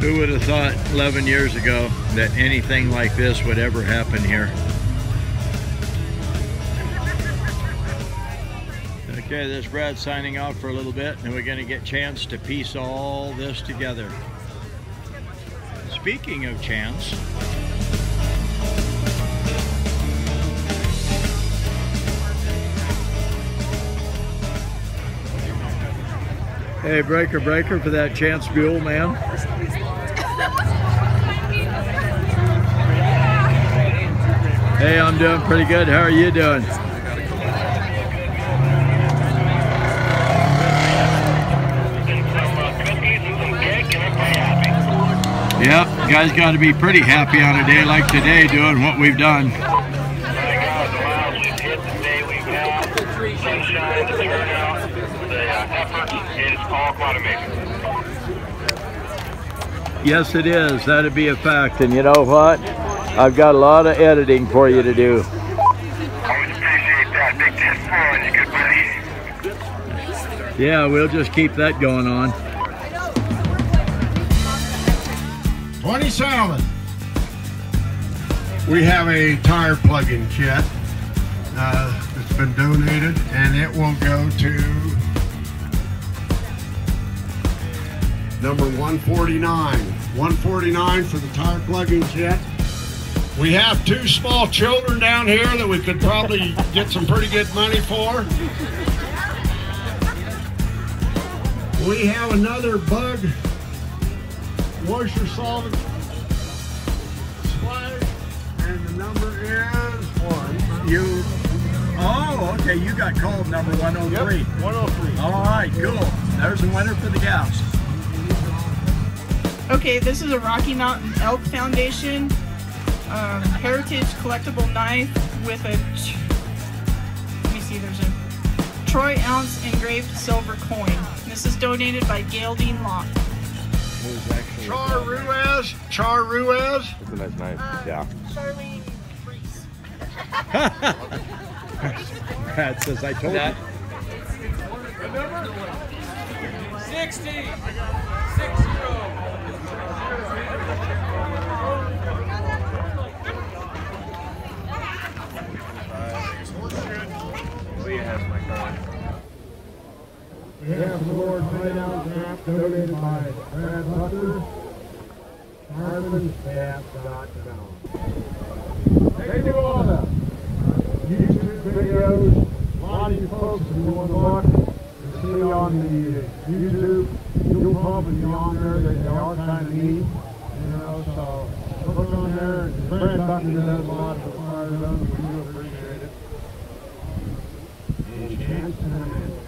Who would have thought 11 years ago that anything like this would ever happen here? Okay, this Brad's signing off for a little bit, and we're going to get a chance to piece all this together. Speaking of chance, hey, breaker for that Chance Buell, man. Hey, I'm doing pretty good. How are you doing? Yep, you guys got to be pretty happy on a day like today doing what we've done. Yes, it is. That'd be a fact. And you know what? I've got a lot of editing for you to do. I would appreciate that. Big 10-4 on you, good buddy. Yeah, we'll just keep that going on. 27. We have a tire plug-in kit that's been donated, and it will go to number 149. 149 for the tire plug-in kit. We have 2 small children down here that we could probably get some pretty good money for. We have another bug washer solvent splash, and the number is 1. Oh, okay, you got called number 103. Yep, 103. All right, cool. There's a winner for the gals. Okay, this is a Rocky Mountain Elk Foundation heritage collectible knife with a, let me see, there's a troy ounce engraved silver coin. This is donated by Geraldine Locke. Char Ruiz. That's a nice knife. Yeah. Charlene Reese. Brad says, I told you. 60. 60. Leah has my card. We have the Lord Fight Out map donated by Brad Butler. Sharpens.com. Take a look. YouTube videos, lot of you folks, if you want to look, see on the YouTube, you'll probably be on there. They are kind of neat, you know, so look on there. Brad Buckner does a lot for Fire Run. We do appreciate it. Any chance in a minute.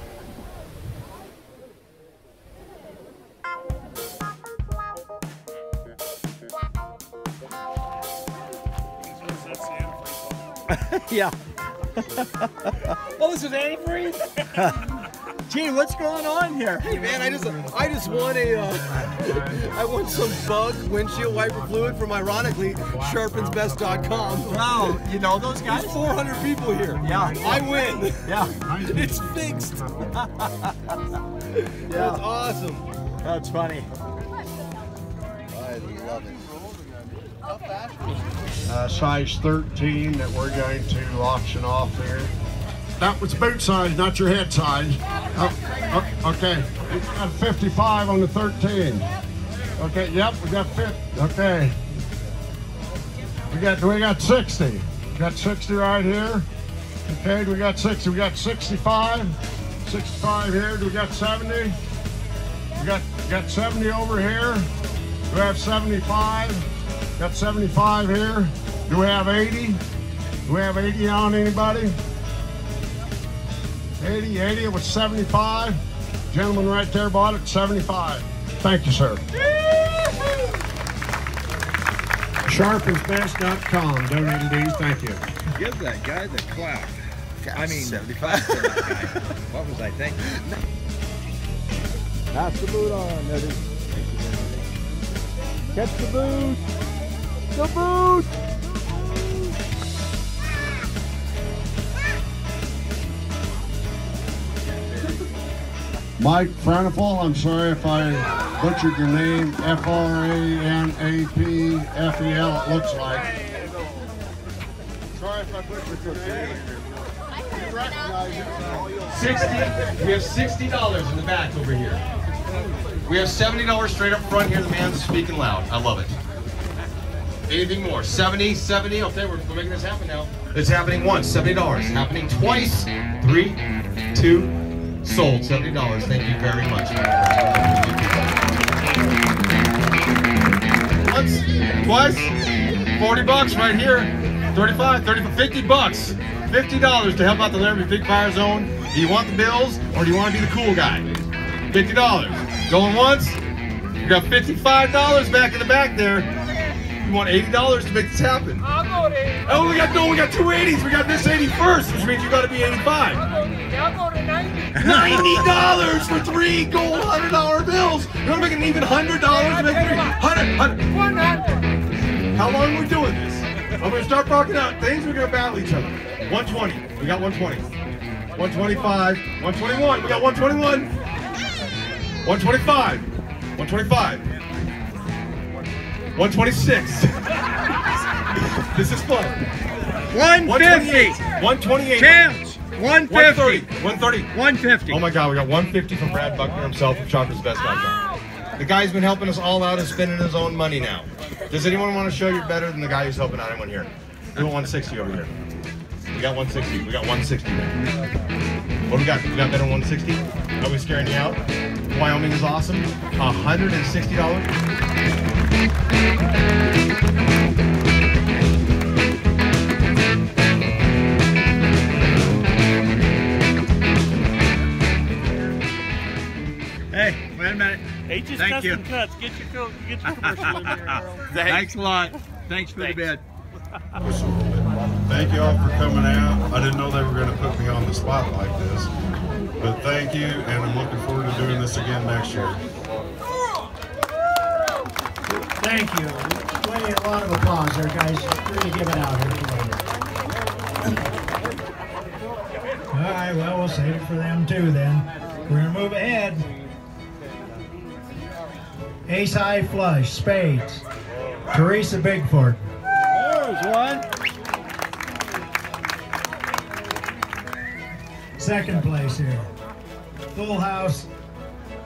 Yeah. Oh, this is antifreeze? Gee, what's going on here? Hey man, I just won a I won some bug windshield wiper fluid from, ironically, Sharpensbest.com. Wow, you know those guys? There's 400 people here. Yeah. I win. Yeah. It's fixed. That's awesome. That's funny. I love it. Size 13 that we're going to auction off here. That was boot size, not your head size. Okay, we got 55 on the 13. Okay, yep, we got 50. Okay, we got 60. We got 60 right here. Okay, we got 60. We got 65. 65 here. Do we got 70? We got 70 over here. Do we have 75? Got 75 here. Do we have 80? Do we have 80 on anybody? 80, it was 75. Gentleman right there bought it, 75. Thank you, sir. Sharpensbest.com donated these, thank you. Give that guy the clap. I mean, 75. What was I thinking? Pass the boot on, Eddie. Catch the boot. The boot. Mike Franifel, I'm sorry if I butchered your name. F-R-A-N-A-P-F-E-L, it looks like. Sorry if I butchered your name. 60. We have $60 in the back over here. We have $70 straight up front here. The man's speaking loud. I love it. Anything more? 70, 70. Okay, we're making this happen now. It's happening once, $70. Happening twice. 3, 2, sold. $70. Thank you very much. Once, twice, 40 bucks right here. 35, 30, 50 bucks. $50 to help out the Laramie Pig Fire Zone. Do you want the bills or do you want to be the cool guy? $50. Going once. You got $55 back in the back there. You want $80 to make this happen? I'll go to 80. Oh, we got two 80s. We got this 80 first, which means you got to be 85. I'll go to 90. $90 for 3 gold $100 bills. You're gonna make an even $100 to make 300. 100. How long are we doing this? I'm gonna start barking out things. We're gonna battle each other. 120. We got 120. 125. 121. We got 121. 125. 125. 126. This is fun. 150. 128. Champs. 150. 130. 150. Oh my God, we got 150 from Brad Buckner himself from Sharpensbest.com. The guy's been helping us all out and spending his own money now. Does anyone want to show you're better than the guy who's helping out anyone here? We got 160 over here. We got 160. We got 160 there. What do we got? We got better than 160? Are we scaring you out? Wyoming is awesome. $160. Hey, wait a minute. H's Thank you. Custom Cuts. Get your commercial in there. Thanks a lot. Thanks for the bid. Thank you all for coming out. I didn't know they were going to put me on the spot like this, but thank you, and I'm looking forward to doing this again next year. Thank you. Plenty, a lot of applause there, guys. Really give it out here. All right, well, we'll save it for them too then. We're going to move ahead. Ace high flush, spades. Teresa Bigford. There's one. Second place here. Full house,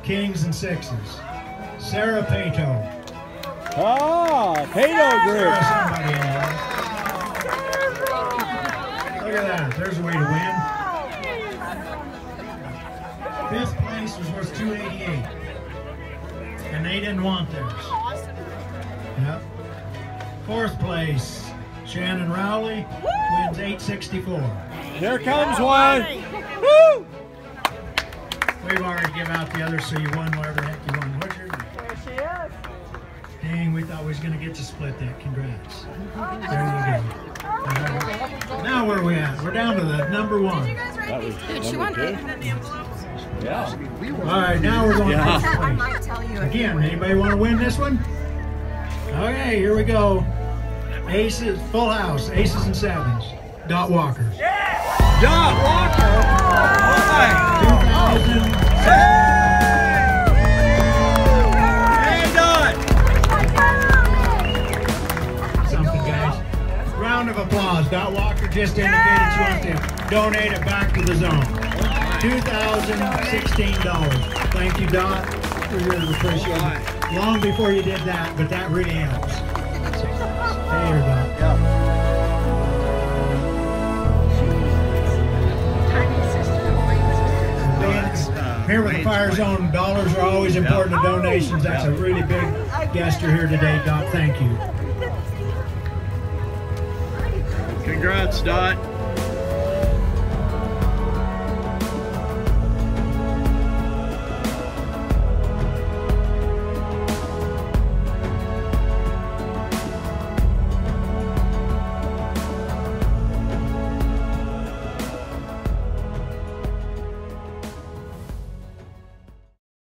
kings and sixes. Sarah Pato. Ah, Pato group. Somebody in there. Look at that. There's a way to win. was worth $288. And they didn't want theirs. Yep. Fourth place, Shannon Rowley wins $864. Here comes one. Woo! We've already given out the others, so you won whatever the heck you won. What's your name? There she is. Dang, we thought we was going to get to split that. Congrats. There you go. Now where are we at? We're down to the number one. Dude, she won it. And then the envelopes. Yeah. All right, now we're going I first might place. tell you. Again, anybody want to win this one? Okay, here we go. Aces, full house, aces and sevens. Dot Walker. Dot Walker. Hey, 2007. Something, guys. Round of applause. Dot Walker just indicated she wants to donate it back to the zone. $2,016. Thank you, Dot. We really appreciate it. Long before you did that, but that really helps. Hey, here, Dot. Here with the Fire Zone, dollars are always important to donations. That's a really big gesture here today, Dot. Thank you. Congrats, Dot.